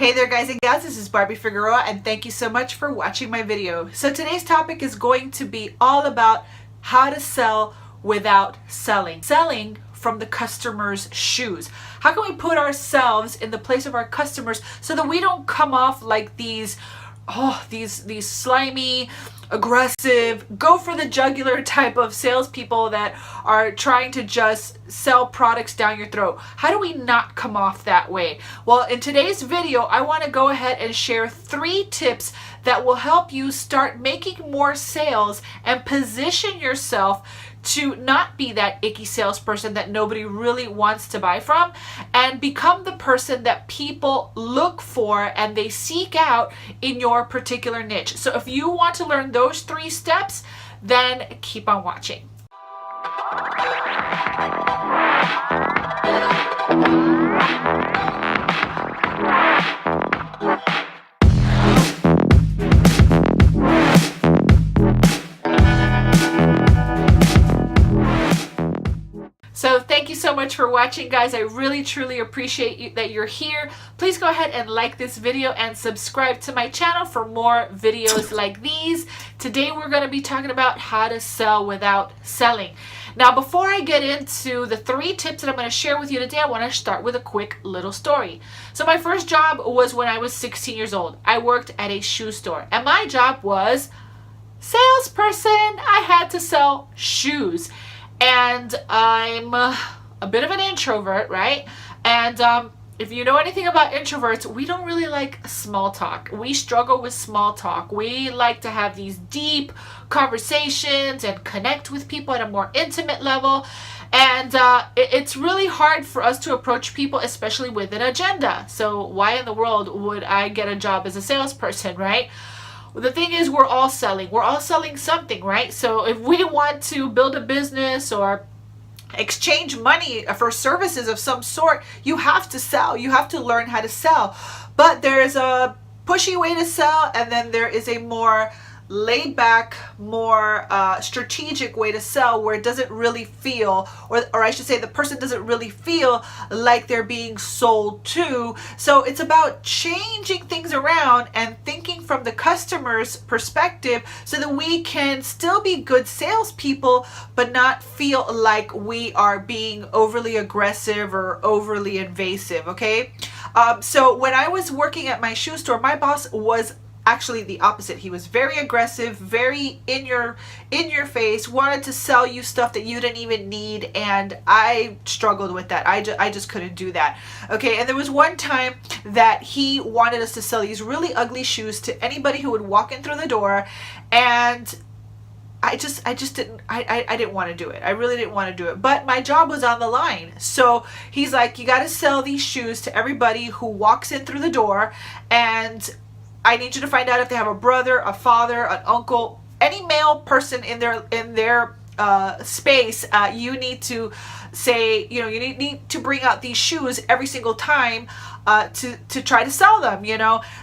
Hey there guys and gals, this is Barbie Figueroa and thank you so much for watching my video. So today's topic is going to be all about how to sell without selling. Selling from the customer's shoes. How can we put ourselves in the place of our customers so that we don't come off like these slimy, aggressive, go for the jugular type of salespeople that are trying to just sell products down your throat? How do we not come off that way? Well, in today's video, I want to go ahead and share 3 tips that will help you start making more sales and position yourself to not be that icky salesperson that nobody really wants to buy from, and become the person that people look for and they seek out in your particular niche. So if you want to learn those 3 steps, then keep on watching. So thank you so much for watching, guys. I really truly appreciate that you're here. Please go ahead and like this video and subscribe to my channel for more videos like these. Today we're going to be talking about how to sell without selling. Now, before I get into the 3 tips that I'm going to share with you today, I want to start with a quick little story. So my first job was when I was 16 years old. I worked at a shoe store and my job was salesperson. I had to sell shoes. And I'm a bit of an introvert, right? And if you know anything about introverts, we don't really like small talk. We struggle with small talk. We like to have these deep conversations and connect with people at a more intimate level. And it's really hard for us to approach people, especially with an agenda. So why in the world would I get a job as a salesperson, right? The thing is, we're all selling something, right? So if we want to build a business or exchange money for services of some sort, you have to sell. You have to learn how to sell. But there is a pushy way to sell, and then there is a more laid back, more strategic way to sell where it doesn't really feel, or I should say the person doesn't really feel like they're being sold to. So it's about changing things around and thinking from the customer's perspective so that we can still be good salespeople but not feel like we are being overly aggressive or overly invasive, okay? So when I was working at my shoe store, my boss was actually the opposite. He was very aggressive, very in your face, wanted to sell you stuff that you didn't even need, and I struggled with that. I just couldn't do that. Okay, and there was one time that he wanted us to sell these really ugly shoes to anybody who would walk in through the door, and I didn't want to do it. I really didn't want to do it. But my job was on the line. So he's like, you got to sell these shoes to everybody who walks in through the door, and I need you to find out if they have a brother, a father, an uncle, any male person in their space. You need to say, you need to bring out these shoes every single time to try to sell them,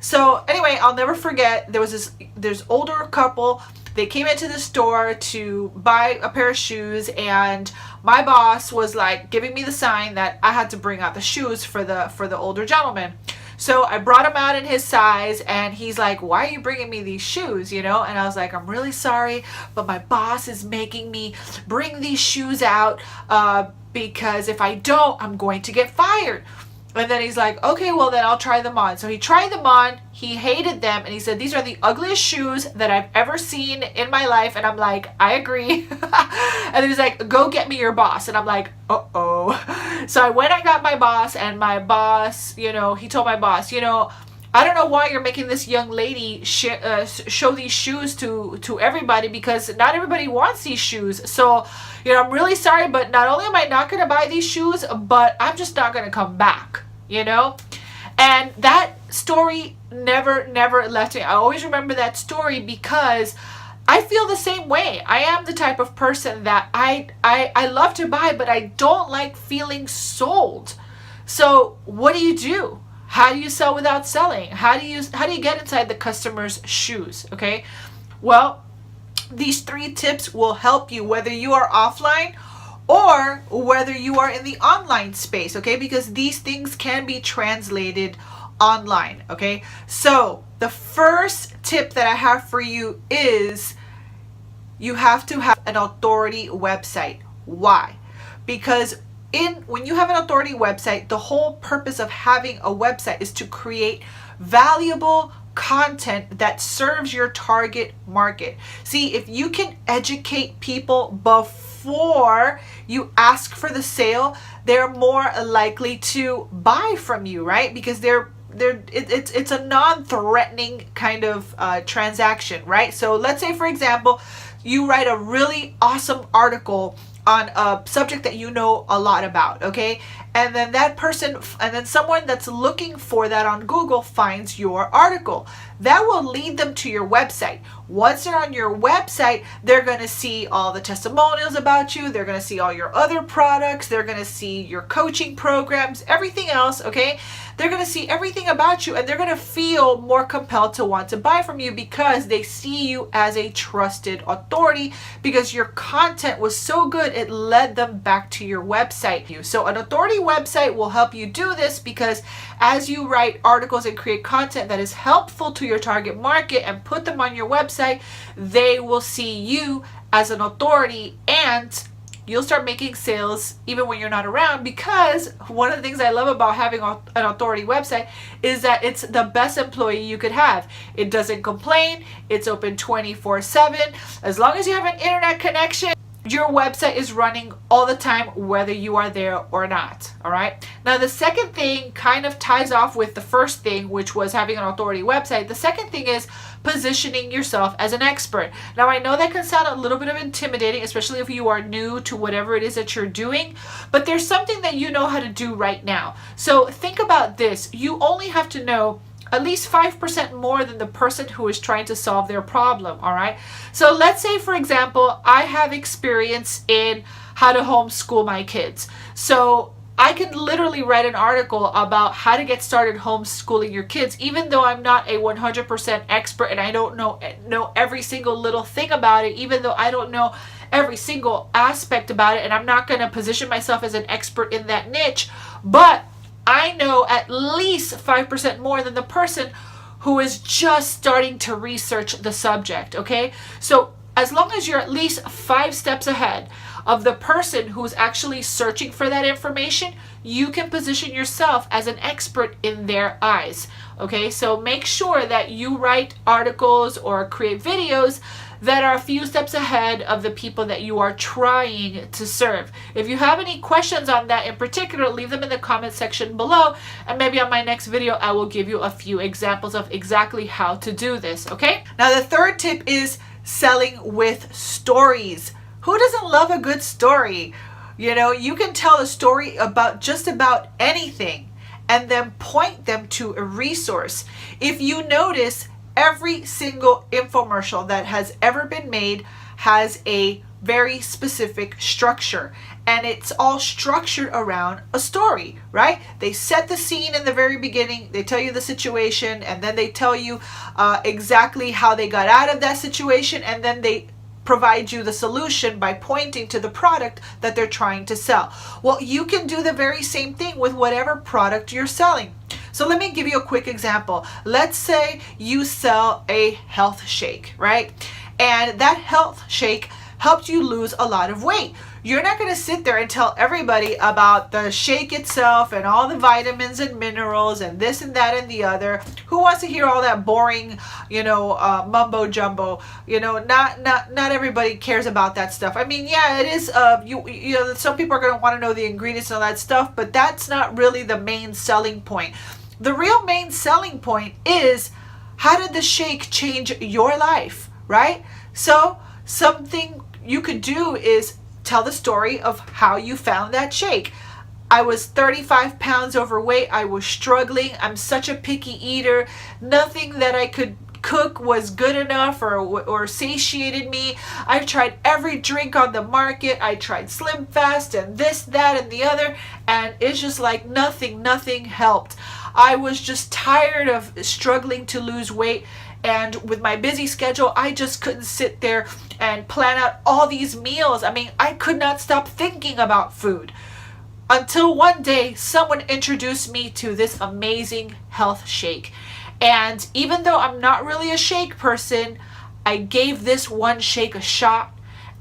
So anyway, I'll never forget, there was this older couple. They came into the store to buy a pair of shoes, and my boss was like giving me the sign that I had to bring out the shoes for the older gentleman. So I brought him out in his size, and he's like, why are you bringing me these shoes, And I was like, I'm really sorry, but my boss is making me bring these shoes out because if I don't, I'm going to get fired. And then he's like, okay, well then I'll try them on. So he tried them on, he hated them, and he said, these are the ugliest shoes that I've ever seen in my life. And I'm like, I agree. And then he's like, go get me your boss. And I'm like, uh-oh. So I went and got my boss, and my boss, he told my boss, I don't know why you're making this young lady show these shoes to everybody, because not everybody wants these shoes. So, I'm really sorry, but not only am I not going to buy these shoes, but I'm just not going to come back, And that story never left me. I always remember that story because I feel the same way. I am the type of person that I love to buy, but I don't like feeling sold. So what do you do? How do you sell without selling? How do you get inside the customer's shoes? Okay. Well, these 3 tips will help you whether you are offline or whether you are in the online space, okay? Because these things can be translated online. Okay, so the first tip that I have for you is you have to have an authority website. Why? Because when you have an authority website, the whole purpose of having a website is to create valuable content that serves your target market. See, if you can educate people before you ask for the sale, they're more likely to buy from you, right? Because it's a non-threatening kind of transaction, right? So let's say, for example, you write a really awesome article on a subject that you know a lot about, okay? And then someone that's looking for that on Google finds your article. That will lead them to your website. Once they're on your website, they're going to see all the testimonials about you. They're going to see all your other products. They're going to see your coaching programs, everything else, okay? They're going to see everything about you, and they're going to feel more compelled to want to buy from you because they see you as a trusted authority, because your content was so good it led them back to your website. So an authority website will help you do this, because as you write articles and create content that is helpful to your target market and put them on your website, they will see you as an authority, and you'll start making sales even when you're not around. Because one of the things I love about having an authority website is that it's the best employee you could have. It doesn't complain. It's open 24/7. As long as you have an internet connection, your website is running all the time, whether you are there or not. All right. Now, the second thing kind of ties off with the first thing, which was having an authority website. The second thing is positioning yourself as an expert. Now, I know that can sound a little bit of intimidating, especially if you are new to whatever it is that you're doing, but there's something that you know how to do right now. So think about this. You only have to know at least 5% more than the person who is trying to solve their problem, all right? So let's say, for example, I have experience in how to homeschool my kids. So I can literally write an article about how to get started homeschooling your kids, even though I'm not a 100% expert and I don't know every single little thing about it, even though I don't know every single aspect about it, and I'm not going to position myself as an expert in that niche, but I know at least 5% more than the person who is just starting to research the subject, okay? So as long as you're at least 5 steps ahead of the person who's actually searching for that information, you can position yourself as an expert in their eyes, okay? So make sure that you write articles or create videos that are a few steps ahead of the people that you are trying to serve. If you have any questions on that in particular, leave them in the comment section below, and maybe on my next video I will give you a few examples of exactly how to do this, okay? Now, the third tip is selling with stories. Who doesn't love a good story? You know, you can tell a story about just about anything and then point them to a resource. If you notice, every single infomercial that has ever been made has a very specific structure, and it's all structured around a story, right? They set the scene in the very beginning, they tell you the situation, and then they tell you exactly how they got out of that situation, and then they provide you the solution by pointing to the product that they're trying to sell. Well, you can do the very same thing with whatever product you're selling. So let me give you a quick example. Let's say you sell a health shake, right? And that health shake helped you lose a lot of weight. You're not going to sit there and tell everybody about the shake itself and all the vitamins and minerals and this and that and the other. Who wants to hear all that boring, mumbo jumbo? Not everybody cares about that stuff. I mean, yeah, it is. Some people are going to want to know the ingredients and all that stuff, but that's not really the main selling point. The real main selling point is, how did the shake change your life, right? So something you could do is tell the story of how you found that shake. I was 35 pounds overweight. I was struggling. I'm such a picky eater. Nothing that I could cook was good enough or satiated me. I tried every drink on the market. I tried Slim Fast and this, that, and the other, and it's just like nothing helped. I was just tired of struggling to lose weight, and with my busy schedule, I just couldn't sit there and plan out all these meals. I mean, I could not stop thinking about food. Until one day, someone introduced me to this amazing health shake. And even though I'm not really a shake person, I gave this one shake a shot.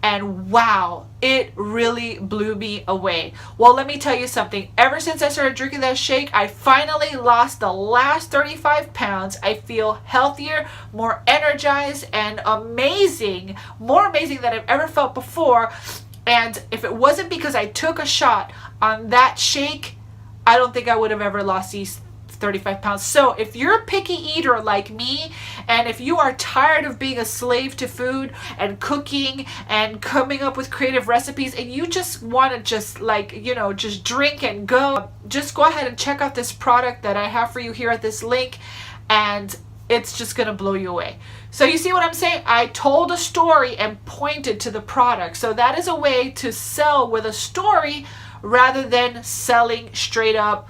And wow, it really blew me away. Well, let me tell you something. Ever since I started drinking that shake, I finally lost the last 35 pounds. I feel healthier, more energized, and amazing. More amazing than I've ever felt before. And if it wasn't because I took a shot on that shake, I don't think I would have ever lost these 35 pounds. So if you're a picky eater like me, and if you are tired of being a slave to food and cooking and coming up with creative recipes, and you just want to just just drink and go, just go ahead and check out this product that I have for you here at this link, and it's just going to blow you away. So you see what I'm saying? I told a story and pointed to the product. So that is a way to sell with a story rather than selling straight up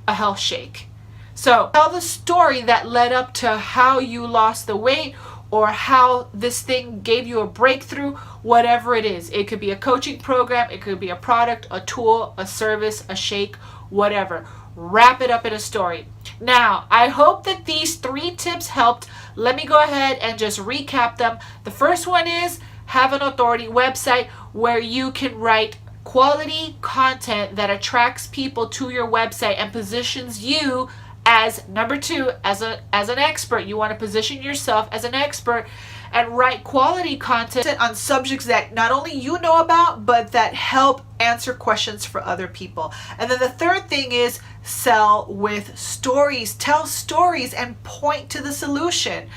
a health shake. So tell the story that led up to how you lost the weight, or how this thing gave you a breakthrough, whatever it is. It could be a coaching program, it could be a product, a tool, a service, a shake, whatever. Wrap it up in a story. Now, I hope that these 3 tips helped. Let me go ahead and just recap them. The first one is have an authority website where you can write quality content that attracts people to your website and positions you as number 2, as an expert. You want to position yourself as an expert and write quality content on subjects that not only you know about, but that help answer questions for other people. And then the third thing is sell with stories. Tell stories and point to the solution.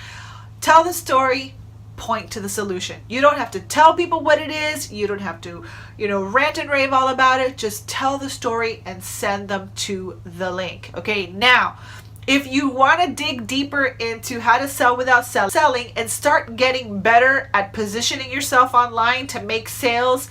Tell the story, point to the solution. You don't have to tell people what it is. You don't have to, rant and rave all about it. Just tell the story and send them to the link. Okay, now, if you want to dig deeper into how to sell without selling and start getting better at positioning yourself online to make sales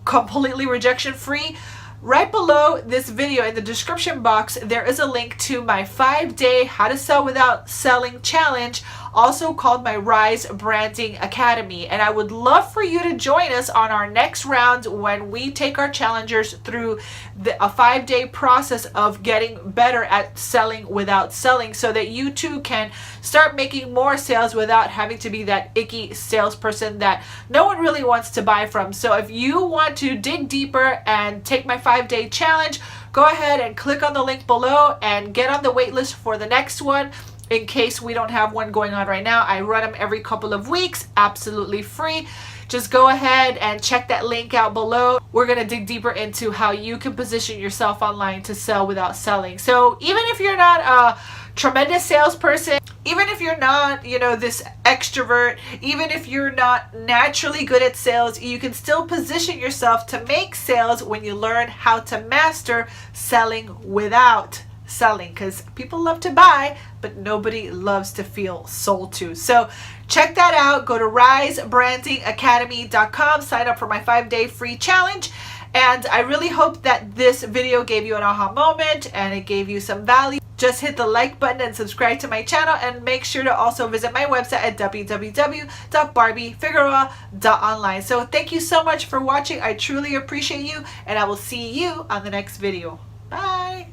completely rejection free, right below this video in the description box, there is a link to my 5-day How to Sell Without Selling challenge, also called my Rise Branding Academy. And I would love for you to join us on our next round when we take our challengers through a 5-day process of getting better at selling without selling, so that you too can start making more sales without having to be that icky salesperson that no one really wants to buy from. So if you want to dig deeper and take my 5-day challenge, go ahead and click on the link below and get on the wait list for the next one. In case we don't have one going on right now, I run them every couple of weeks, absolutely free. Just go ahead and check that link out below. We're going to dig deeper into how you can position yourself online to sell without selling. So even if you're not a tremendous salesperson, even if you're not, this extrovert, even if you're not naturally good at sales, you can still position yourself to make sales when you learn how to master selling without selling, because people love to buy, but nobody loves to feel sold to. So check that out. Go to risebrandingacademy.com, sign up for my 5-day free challenge. And I really hope that this video gave you an aha moment and it gave you some value. Just hit the like button and subscribe to my channel, and make sure to also visit my website at www.barbiefigueroa.online. So thank you so much for watching. I truly appreciate you, and I will see you on the next video. Bye.